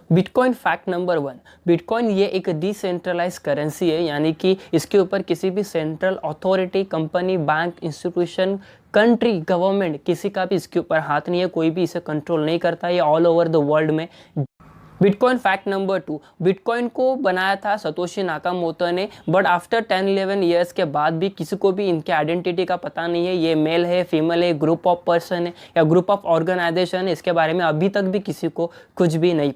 Bitcoin fact number 1। Bitcoin ये एक decentralise currency है, यानी कि इसके ऊपर किसी भी central authority, company, bank, institution, country, government, किसी का भी इसके ऊपर हाथ नहीं है। कोई भी इसे कंट्रोल नहीं करता। ये ऑल ओवर द वर्ल्ड में। Bitcoin fact number 2। बिटकॉइन को बनाया था सतोशी नाकामोतो ने, बट आफ्टर 10-11 ईयर्स के बाद भी किसी को भी इनके आइडेंटिटी का पता नहीं है। ये मेल है, फीमेल है, ग्रुप ऑफ पर्सन है या ग्रुप ऑफ ऑर्गेनाइजेशन है, इसके बारे में अभी तक भी किसी को कुछ भी नहीं।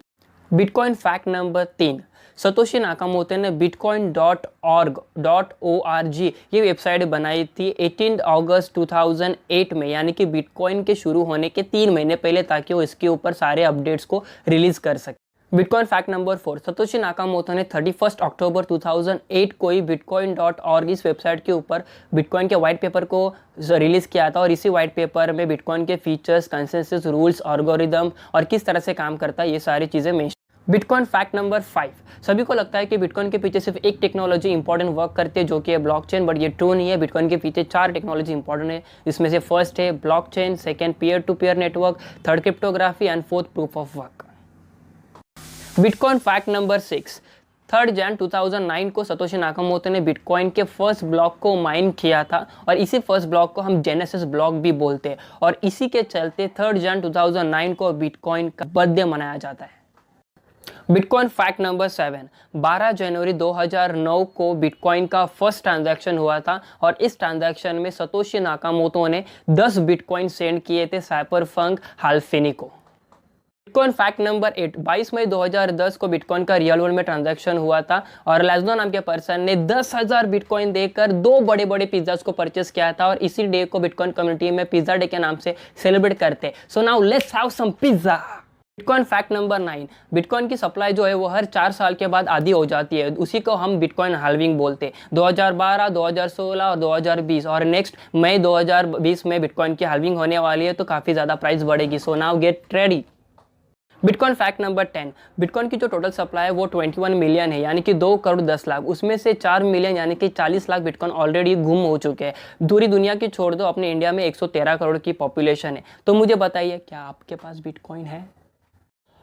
Bitcoin fact number 3। Satoshi Nakamoto ने bitcoin.org ये वेबसाइट बनाई थी 18 अगस्त 2008 में, यानी कि बिटकॉइन के शुरू होने के 3 महीने पहले, ताकि वो इसके ऊपर सारे अपडेट्स को रिलीज कर सके। Bitcoin fact number 4। Satoshi Nakamoto ने 31 अक्टूबर 2008 को ही bitcoin.org इस वेबसाइट के ऊपर बिटकॉइन के वाइट पेपर को रिलीज किया था, और इसी वाइट पेपर में बिटकॉइन के फीचर्स, कंसेंसस, रूल्स, एल्गोरिदम और किस तरह से काम करता है, ये सारी चीज़ें मेंशन। Bitcoin fact number 5। सभी को लगता है कि बिटकॉइन के पीछे सिर्फ एक टेक्नोलॉजी इंपॉर्टेंट वर्क करती है, जो कि है ब्लॉकचेन, बट ये ट्रू नहीं है। बिटकॉइन के पीछे 4 टेक्नोलॉजी इंपॉर्टेंट है, जिसमें से फर्स्ट है blockchain, second peer to peer network, third cryptography and fourth proof of work. Bitcoin fact number 6। 3 जनवरी 2009 को सतोशी नाकामोतो ने बिटकॉइन के फर्स्ट ब्लॉक को माइन किया था, और इसी फर्स्ट ब्लॉक को हम जेनेसिस ब्लॉक भी बोलते हैं, और इसी के चलते 3 जनवरी 2009 को बिटकॉइन का बर्थडे मनाया जाता है। Bitcoin fact number 7। 12 जनवरी 2009 को बिटकॉइन का फर्स्ट ट्रांजैक्शन हुआ था, और इस ट्रांजैक्शन में सतोशी नाकामोतो ने 10 बिटकॉइन सेंड किए थे साइफरपंक हाल्फिनी को। Bitcoin fact number 8। 22 मई 2010 को बिटकॉइन का रियल वर्ल्ड में ट्रांजैक्शन हुआ था, और लाजनो नाम के पर्सन ने 10,000 बिटकॉइन देकर 2 बड़े बड़े पिज्जास को परचेस किया था, और इसी डे को बिटकॉइन कम्युनिटी में पिज्जा डे के नाम से सेलिब्रेट करते हैं। So now let's have some pizza. Bitcoin fact number 9। बिटकॉइन की सप्लाई जो है वो हर 4 साल के बाद आधी हो जाती है, उसी को हम बिटकॉइन हाल्विंग बोलते हैं। 2012, 2016 और 2020, और नेक्स्ट मई 2020 में बिटकॉइन की हाल्विंग होने वाली है, तो काफ़ी ज़्यादा प्राइस बढ़ेगी। So now get ready. Bitcoin fact number 10। Bitcoin की जो टोटल सप्लाई है वो 21 मिलियन है, यानी कि 2 करोड़ 10 लाख। उसमें से 4 मिलियन यानी कि 40 लाख बिटकॉइन ऑलरेडी गुम हो चुके हैं। दूरी दुनिया की छोड़ दो, अपने इंडिया में 113 करोड़ की पॉपुलेशन है। तो मुझे बताइए, क्या आपके पास बिटकॉइन है?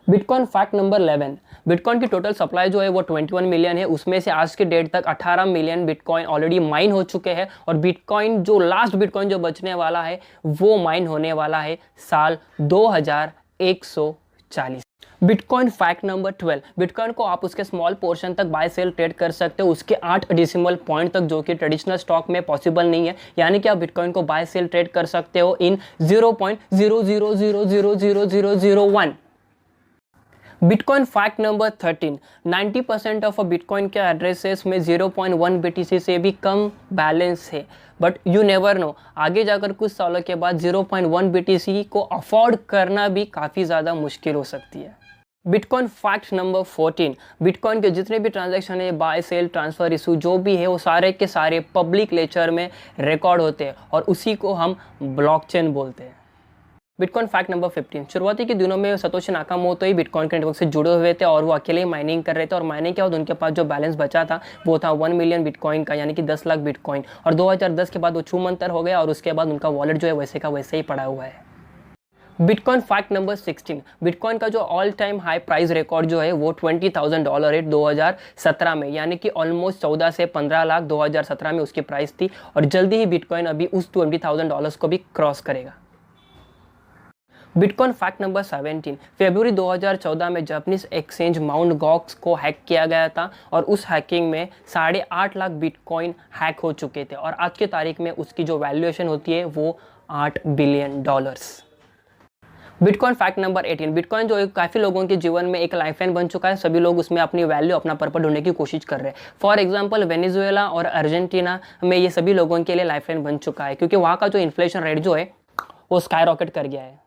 Bitcoin fact number 11। बिटकॉइन की टोटल सप्लाई जो है वो 21 मिलियन है, उसमें से आज के डेट तक 18 मिलियन बिटकॉइन ऑलरेडी माइन हो चुके हैं, और बिटकॉइन जो लास्ट बिटकॉइन जो बचने वाला है वो माइन होने वाला है साल 2140। Bitcoin fact number 12। बिटकॉइन को आप उसके स्मॉल पोर्शन तक बाय सेल ट्रेड कर सकते हो, उसके 8 डेसिमल पॉइंट तक, जो कि ट्रेडिशनल स्टॉक में पॉसिबल नहीं है। यानी कि आप बिटकॉइन को बाय सेल ट्रेड कर सकते हो इन 0.000000001। Bitcoin fact number 13। 90% of bitcoin के एड्रेसेस में 0.1 BTC से भी कम बैलेंस है, बट यू नेवर नो, आगे जाकर कुछ सालों के बाद 0.1 BTC को अफोर्ड करना भी काफ़ी ज़्यादा मुश्किल हो सकती है। Bitcoin fact number 14। बिटकॉइन के जितने भी ट्रांजैक्शन है, बाय सेल, ट्रांसफ़र, इशू जो भी है, वो सारे के सारे पब्लिक लेजर में रिकॉर्ड होते हैं, और उसी को हम ब्लॉकचेन बोलते हैं। Bitcoin fact number 15। शुरुआती के दिनों में सतोशी नाकामोतो ही बिटकॉइन के नेटवर्क से जुड़े हुए थे, और वो अकेले ही माइनिंग कर रहे थे, और माइनिंग के बाद उनके पास जो बैलेंस बचा था वो था 1 मिलियन बिटकॉइन का, यानी कि 10 लाख बिटकॉइन। और 2010 के बाद वो छूमंतर हो गया, और उसके बाद उनका वॉलेट जो है वैसे का वैसे ही पड़ा हुआ है। Bitcoin fact number 16। बिटकॉइन का जो all time high price record जो है वो $20,000 है 2017 में, यानी कि ऑलमोस्ट 14 से 15 लाख 2017 में उसकी प्राइस थी, और जल्दी ही बिटकॉइन अभी उस $20,000 को भी क्रॉस करेगा। Bitcoin fact number 17। फरवरी 2014 में जापानीज एक्सचेंज माउंट गॉक्स को हैक किया गया था, और उस हैकिंग में 8.5 लाख बिटकॉइन हैक हो चुके थे, और आज के तारीख में उसकी जो वैल्यूएशन होती है वो $8 billion. Bitcoin fact number 18। Bitcoin जो है काफ़ी लोगों के जीवन में एक लाइफलाइन बन चुका है, सभी लोग उसमें अपनी वैल्यू, अपना पर्पस ढूंढने की कोशिश कर रहे हैं। फॉर एग्जांपल वेनेजुएला और अर्जेंटीना में ये सभी लोगों के लिए लाइफलाइन बन चुका है, क्योंकि वहाँ का जो इन्फ्लेशन रेट जो है वो स्काई रॉकेट कर गया है।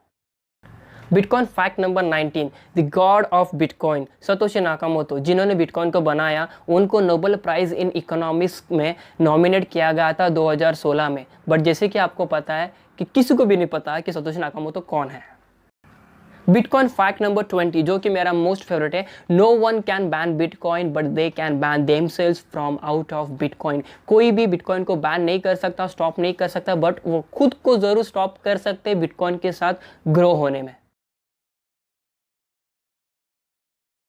Bitcoin fact number 19। The God of bitcoin Satoshi Nakamoto, जिन्होंने बिटकॉइन को बनाया, उनको नोबेल प्राइज़ इन इकोनॉमिक्स में नॉमिनेट किया गया था 2016 में, बट जैसे कि आपको पता है कि किसी को भी नहीं पता कि सतोशी नाकामोतो कौन है। बिटकॉइन फैक्ट नंबर 20, जो कि मेरा मोस्ट फेवरेट है। No one can ban bitcoin but they can ban themselves from out of bitcoin. कोई भी बिटकॉइन को बैन नहीं कर सकता, स्टॉप नहीं कर सकता, बट वो खुद को ज़रूर स्टॉप कर सकते बिटकॉइन के साथ ग्रो होने में।